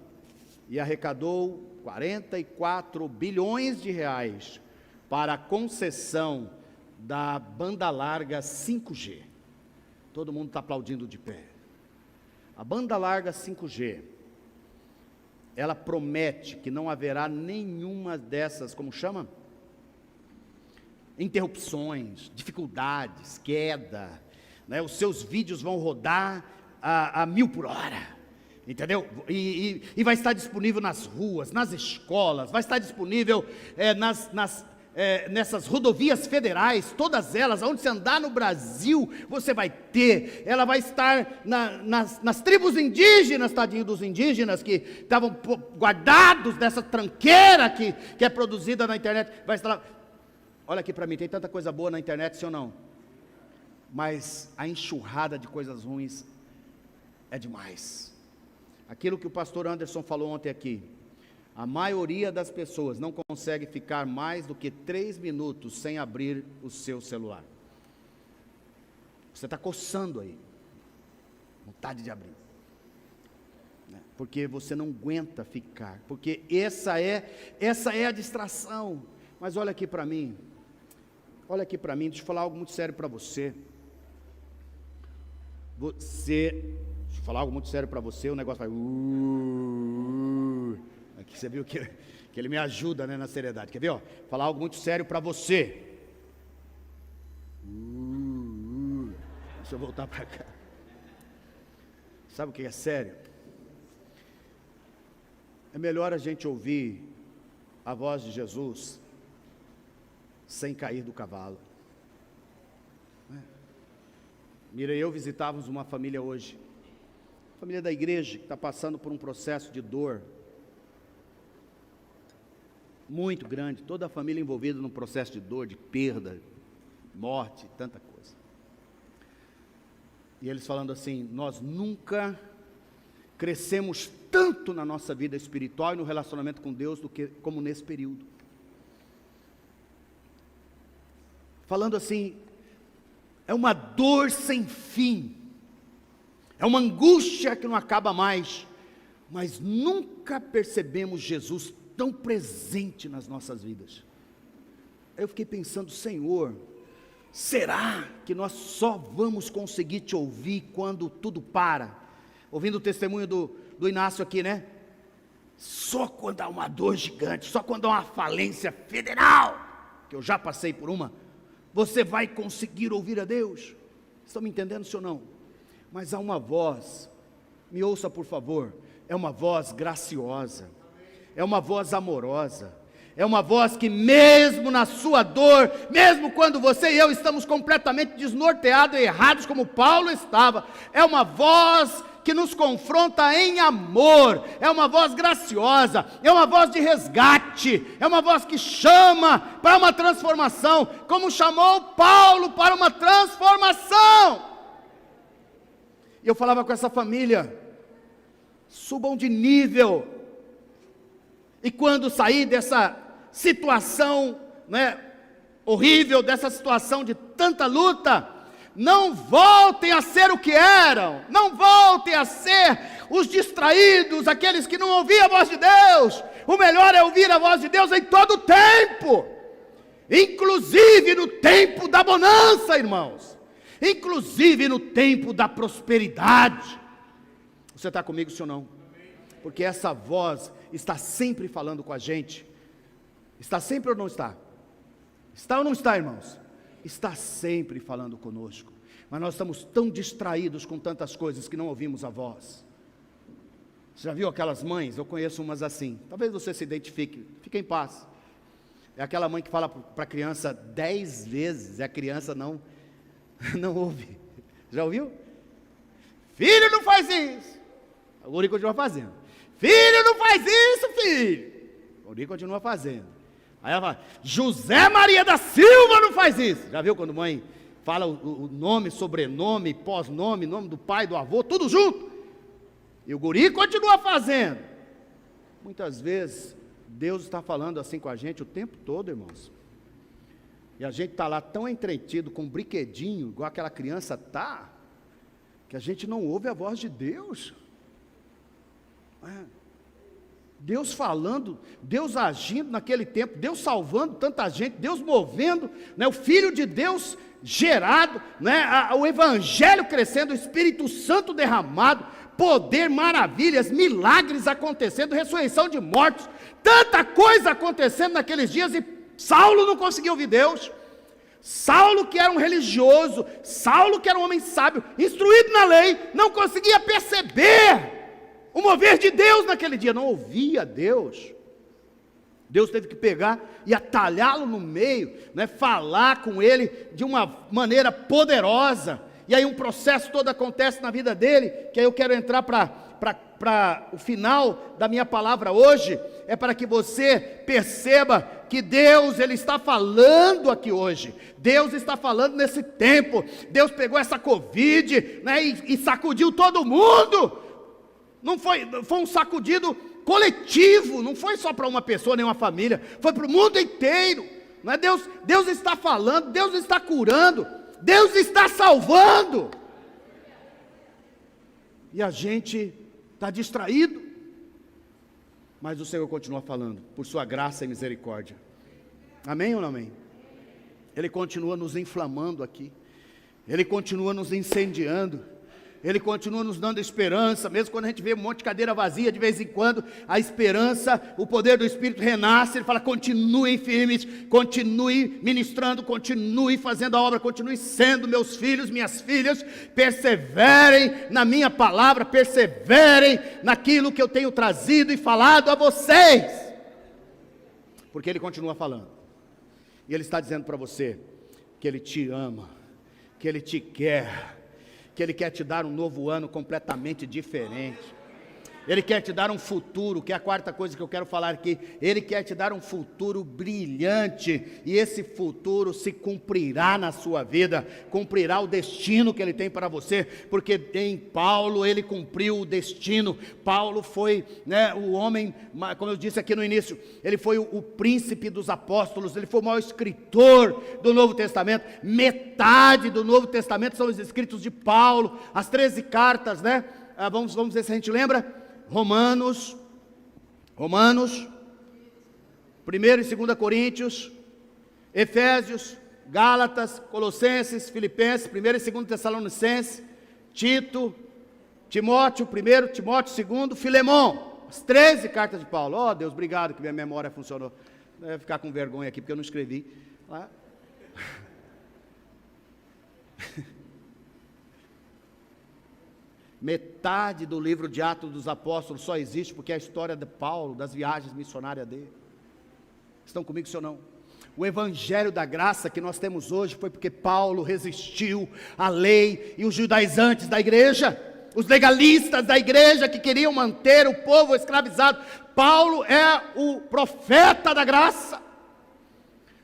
A: e arrecadou 44 bilhões de reais para a concessão da banda larga 5G. Todo mundo está aplaudindo de pé. A banda larga 5G, ela promete que não haverá nenhuma dessas, como chama? Interrupções, dificuldades, queda, né? Os seus vídeos vão rodar a 1000 por hora, entendeu? E vai estar disponível nas ruas, nas escolas, vai estar disponível nessas rodovias federais, todas elas, onde você andar no Brasil, você vai ter. Ela vai estar nas tribos indígenas, tadinho dos indígenas, que estavam guardados nessa tranqueira que é produzida na internet, vai estar lá. Olha aqui para mim, tem tanta coisa boa na internet, sim ou não? Mas a enxurrada de coisas ruins é demais. Aquilo que o pastor Anderson falou ontem aqui, a maioria das pessoas não consegue ficar mais do que 3 minutos sem abrir o seu celular. Você está coçando aí, vontade de abrir, né? Porque você não aguenta ficar, porque essa é a distração. Mas olha aqui para mim, deixa eu falar algo muito sério para você. Você Se eu falar algo muito sério para você, o negócio vai... Aqui você viu que ele me ajuda, né, na seriedade. Quer ver? Ó? Falar algo muito sério para você. Deixa eu voltar para cá. Sabe o que é sério? É melhor a gente ouvir a voz de Jesus sem cair do cavalo. Mira e eu visitávamos uma família hoje, família da igreja, que está passando por um processo de dor muito grande, toda a família envolvida num processo de dor, de perda, morte, tanta coisa. E eles falando assim: nós nunca crescemos tanto na nossa vida espiritual e no relacionamento com Deus como nesse período. Falando assim, é uma dor sem fim, é uma angústia que não acaba mais, mas nunca percebemos Jesus tão presente nas nossas vidas. Aí eu fiquei pensando: Senhor, será que nós só vamos conseguir te ouvir quando tudo para? Ouvindo o testemunho do Inácio aqui, né? Só quando há uma dor gigante, só quando há uma falência federal, que eu já passei por uma, você vai conseguir ouvir a Deus. Estão me entendendo, sim ou não? Mas há uma voz, me ouça por favor, é uma voz graciosa, é uma voz amorosa, é uma voz que mesmo na sua dor, mesmo quando você e eu estamos completamente desnorteados e errados como Paulo estava, é uma voz que nos confronta em amor, é uma voz graciosa, é uma voz de resgate, é uma voz que chama para uma transformação, como chamou Paulo para uma transformação. E eu falava com essa família: subam de nível, e quando sair dessa situação, né, horrível, dessa situação de tanta luta, não voltem a ser o que eram, não voltem a ser os distraídos, aqueles que não ouviam a voz de Deus. O melhor é ouvir a voz de Deus em todo o tempo, inclusive no tempo da bonança, irmãos, inclusive no tempo da prosperidade. Você está comigo, sim ou não? Porque essa voz está sempre falando com a gente. Está sempre ou não está? Está ou não está, irmãos? Está sempre falando conosco, mas nós estamos tão distraídos com tantas coisas que não ouvimos a voz. Você já viu aquelas mães? Eu conheço umas assim, talvez você se identifique, fique em paz. É aquela mãe que fala para a criança 10 vezes, e a criança não ouve. Já ouviu? Filho, não faz isso. O guri continua fazendo. Filho, não faz isso, filho. O guri continua fazendo. Aí ela fala: José Maria da Silva não faz isso. Já viu quando mãe fala o nome, sobrenome, pós-nome, nome do pai, do avô, tudo junto? E o guri continua fazendo. Muitas vezes Deus está falando assim com a gente o tempo todo, irmãos. E a gente está lá tão entretido com um brinquedinho, igual aquela criança está, que a gente não ouve a voz de Deus. Deus falando, Deus agindo naquele tempo, Deus salvando tanta gente, Deus movendo, né, o Filho de Deus gerado, né, o Evangelho crescendo, o Espírito Santo derramado, poder, maravilhas, milagres acontecendo, ressurreição de mortos, tanta coisa acontecendo naqueles dias, e Saulo não conseguiu ouvir Deus. Saulo, que era um religioso, Saulo, que era um homem sábio, instruído na lei, não conseguia perceber o mover de Deus naquele dia, não ouvia Deus. Deus teve que pegar e atalhá-lo no meio, né, falar com ele de uma maneira poderosa, e aí um processo todo acontece na vida dele, que aí eu quero entrar para o final da minha palavra hoje, é para que você perceba que Deus, Ele está falando aqui hoje, Deus está falando nesse tempo. Deus pegou essa Covid, né, e sacudiu todo mundo. Não foi um sacudido coletivo, não foi só para uma pessoa, nem uma família, foi para o mundo inteiro. Não é? Deus está falando, Deus está curando, Deus está salvando. E a gente está distraído, mas o Senhor continua falando, por sua graça e misericórdia. Amém ou não amém? Ele continua nos inflamando aqui, Ele continua nos incendiando. Ele continua nos dando esperança, mesmo quando a gente vê um monte de cadeira vazia, de vez em quando, a esperança, o poder do Espírito renasce. Ele fala: continuem firmes, continue ministrando, continue fazendo a obra, continue sendo meus filhos, minhas filhas, perseverem na minha palavra, perseverem naquilo que eu tenho trazido e falado a vocês, porque Ele continua falando, e Ele está dizendo para você, que Ele te ama, que Ele te quer, que Ele quer te dar um novo ano completamente diferente. Ele quer te dar um futuro, que é a quarta coisa que eu quero falar aqui. Ele quer te dar um futuro brilhante, e esse futuro se cumprirá na sua vida, cumprirá o destino que Ele tem para você, porque em Paulo Ele cumpriu o destino. Paulo foi, o homem, como eu disse aqui no início, ele foi o príncipe dos apóstolos, ele foi o maior escritor do Novo Testamento. Metade do Novo Testamento são os escritos de Paulo, as 13 cartas, vamos ver se a gente lembra. Romanos, 1 e 2 Coríntios, Efésios, Gálatas, Colossenses, Filipenses, 1 e 2 Tessalonicenses, Tito, Timóteo, 1 Timóteo, 2, Filemão, as 13 cartas de Paulo. Oh Deus, obrigado que minha memória funcionou. Eu ia ficar com vergonha aqui porque eu não escrevi. Metade do livro de Atos dos Apóstolos só existe porque é a história de Paulo, das viagens missionárias dele. Estão comigo, sim ou não? O evangelho da graça que nós temos hoje foi porque Paulo resistiu à lei e os judaizantes da igreja, os legalistas da igreja que queriam manter o povo escravizado. Paulo é o profeta da graça,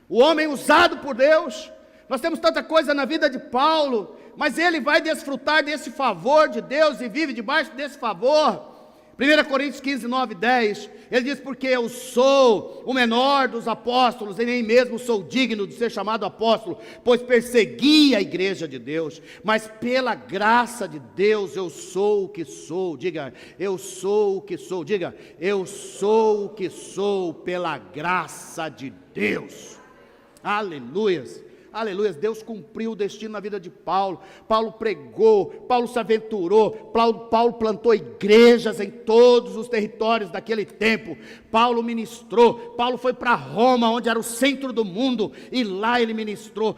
A: o homem usado por Deus. Nós temos tanta coisa na vida de Paulo, mas ele vai desfrutar desse favor de Deus e vive debaixo desse favor. 1 Coríntios 15, 9 e 10, ele diz: porque eu sou o menor dos apóstolos, e nem mesmo sou digno de ser chamado apóstolo, pois persegui a igreja de Deus, mas pela graça de Deus eu sou o que sou. Diga: eu sou o que sou. Diga: eu sou o que sou pela graça de Deus. Aleluias. Aleluia, Deus cumpriu o destino na vida de Paulo. Paulo pregou, Paulo se aventurou, Paulo plantou igrejas em todos os territórios daquele tempo. Paulo ministrou, Paulo foi para Roma, onde era o centro do mundo, e lá ele ministrou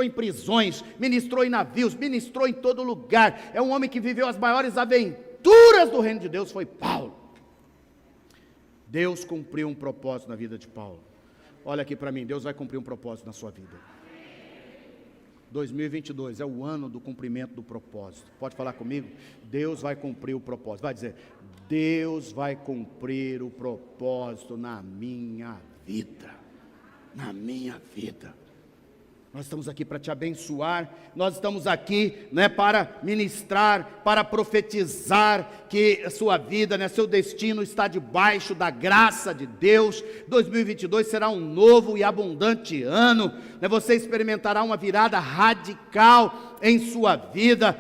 A: em prisões, ministrou em navios, ministrou em todo lugar. É um homem que viveu as maiores aventuras do reino de Deus, foi Paulo. Deus cumpriu um propósito na vida de Paulo. Olha aqui para mim, Deus vai cumprir um propósito na sua vida. 2022 é o ano do cumprimento do propósito. Pode falar comigo? Deus vai cumprir o propósito. Vai dizer: Deus vai cumprir o propósito na minha vida. Na minha vida. Nós estamos aqui para te abençoar, nós estamos aqui para ministrar, para profetizar que a sua vida, seu destino está debaixo da graça de Deus. 2022 será um novo e abundante ano, você experimentará uma virada radical em sua vida.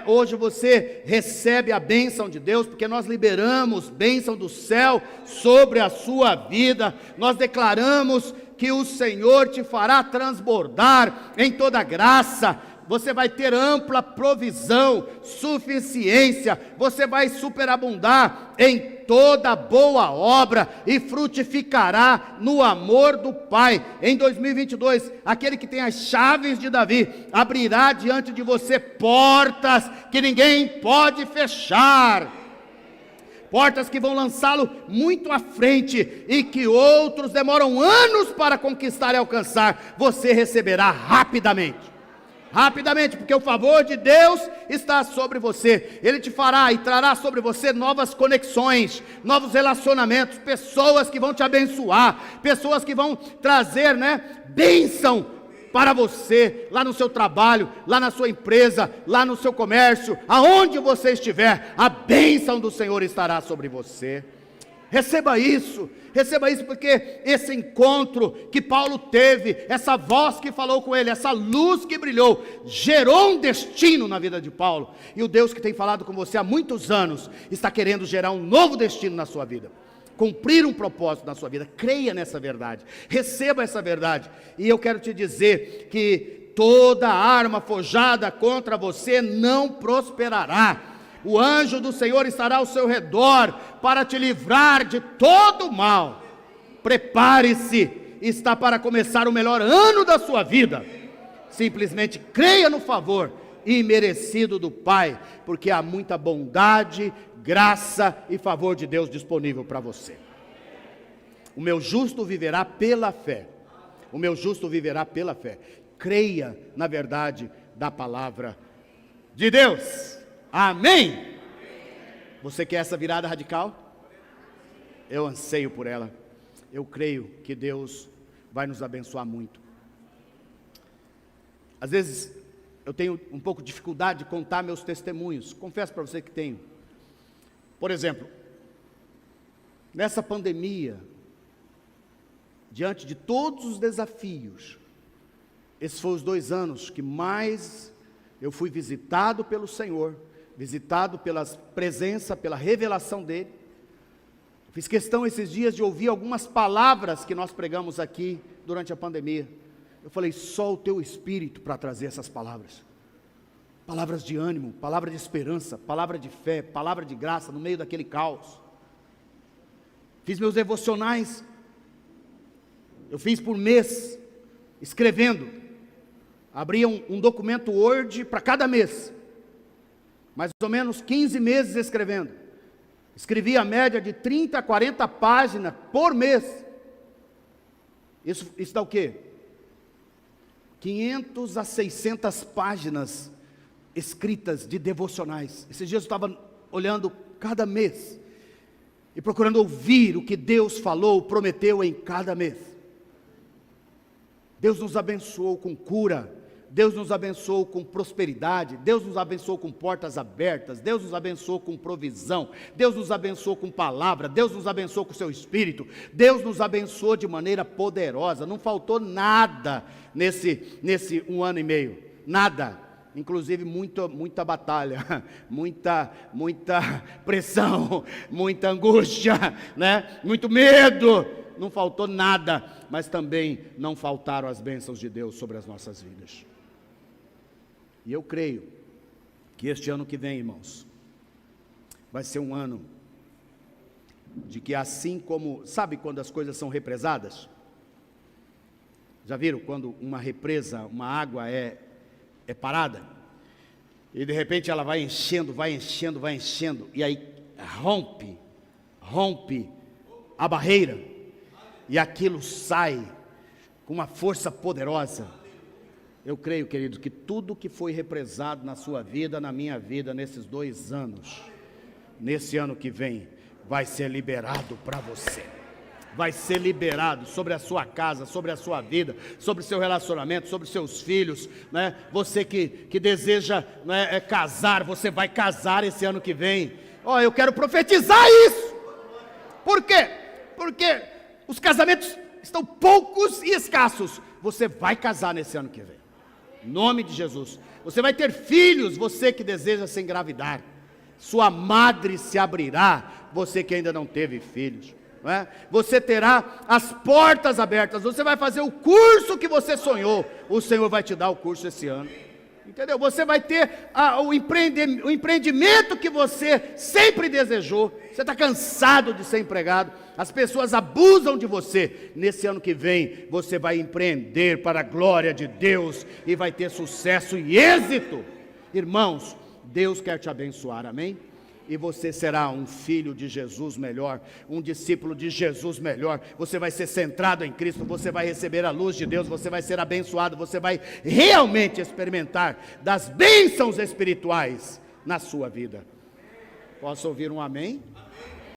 A: Hoje você recebe a bênção de Deus, porque nós liberamos bênção do céu sobre a sua vida. Nós declaramos que o Senhor te fará transbordar em toda graça. Você vai ter ampla provisão, suficiência, você vai superabundar em toda boa obra e frutificará no amor do Pai. Em 2022, aquele que tem as chaves de Davi abrirá diante de você portas que ninguém pode fechar. Portas que vão lançá-lo muito à frente e que outros demoram anos para conquistar e alcançar, você receberá rapidamente, porque o favor de Deus está sobre você. Ele te fará e trará sobre você novas conexões, novos relacionamentos, pessoas que vão te abençoar, pessoas que vão trazer bênção para você, lá no seu trabalho, lá na sua empresa, lá no seu comércio, aonde você estiver, a bênção do Senhor estará sobre você. Receba isso, porque esse encontro que Paulo teve, essa voz que falou com ele, essa luz que brilhou, gerou um destino na vida de Paulo, e o Deus que tem falado com você há muitos anos, está querendo gerar um novo destino na sua vida, cumprir um propósito na sua vida. Creia nessa verdade, receba essa verdade, e eu quero te dizer que toda arma forjada contra você não prosperará. O anjo do Senhor estará ao seu redor para te livrar de todo mal. Prepare-se, está para começar o melhor ano da sua vida. Simplesmente creia no favor imerecido do Pai, porque há muita bondade, graça e favor de Deus disponível para você. O meu justo viverá pela fé. O meu justo viverá pela fé. Creia na verdade da palavra de Deus. Amém? Você quer essa virada radical? Eu anseio por ela. Eu creio que Deus vai nos abençoar muito. Às vezes eu tenho um pouco de dificuldade de contar meus testemunhos. Confesso para você que tenho. Por exemplo, nessa pandemia, diante de todos os desafios, esses foram os 2 anos que mais eu fui visitado pelo Senhor, visitado pela presença, pela revelação dEle. Fiz questão esses dias de ouvir algumas palavras que nós pregamos aqui durante a pandemia. Eu falei, só o Teu Espírito para trazer essas palavras. Palavras de ânimo, palavra de esperança, palavra de fé, palavra de graça no meio daquele caos. Fiz meus devocionais. Eu fiz por mês, escrevendo. Abria um documento Word para cada mês. Mais ou menos 15 meses escrevendo. Escrevia a média de 30 a 40 páginas por mês. Isso dá o quê? 500 a 600 páginas escritas de devocionais. Esses dias eu estava olhando cada mês e procurando ouvir o que Deus falou, prometeu em cada mês. Deus nos abençoou com cura, Deus nos abençoou com prosperidade, Deus nos abençoou com portas abertas, Deus nos abençoou com provisão, Deus nos abençoou com palavra, Deus nos abençoou com o seu Espírito, Deus nos abençoou de maneira poderosa. Não faltou nada nesse 1 ano e meio, nada. Inclusive muita batalha, muita pressão, muita angústia, né? Muito medo. Não faltou nada, mas também não faltaram as bênçãos de Deus sobre as nossas vidas. E eu creio que este ano que vem, irmãos, vai ser um ano de que, assim como, sabe quando as coisas são represadas? Já viram quando uma represa, uma água é parada? E de repente ela vai enchendo, e aí rompe a barreira, e aquilo sai com uma força poderosa. Eu creio, querido, que tudo que foi represado na sua vida, na minha vida, nesses 2 anos, nesse ano que vem, vai ser liberado para você. Vai ser liberado sobre a sua casa, sobre a sua vida, sobre o seu relacionamento, sobre os seus filhos, né? Você que deseja, né, casar, você vai casar esse ano que vem. Eu quero profetizar isso. Por quê? Porque os casamentos estão poucos e escassos. Você vai casar nesse ano que vem, em nome de Jesus. Você vai ter filhos, você que deseja se engravidar. Sua madre se abrirá, você que ainda não teve filhos. Você terá as portas abertas. Você vai fazer o curso que você sonhou. O Senhor vai te dar o curso esse ano. Entendeu? Você vai ter o empreendimento que você sempre desejou. Você está cansado de ser empregado. As pessoas abusam de você. Nesse ano que vem, você vai empreender para a glória de Deus e vai ter sucesso e êxito. Irmãos, Deus quer te abençoar, amém? E você será um filho de Jesus melhor, um discípulo de Jesus melhor. Você vai ser centrado em Cristo, você vai receber a luz de Deus, você vai ser abençoado, você vai realmente experimentar das bênçãos espirituais na sua vida. Posso ouvir um amém?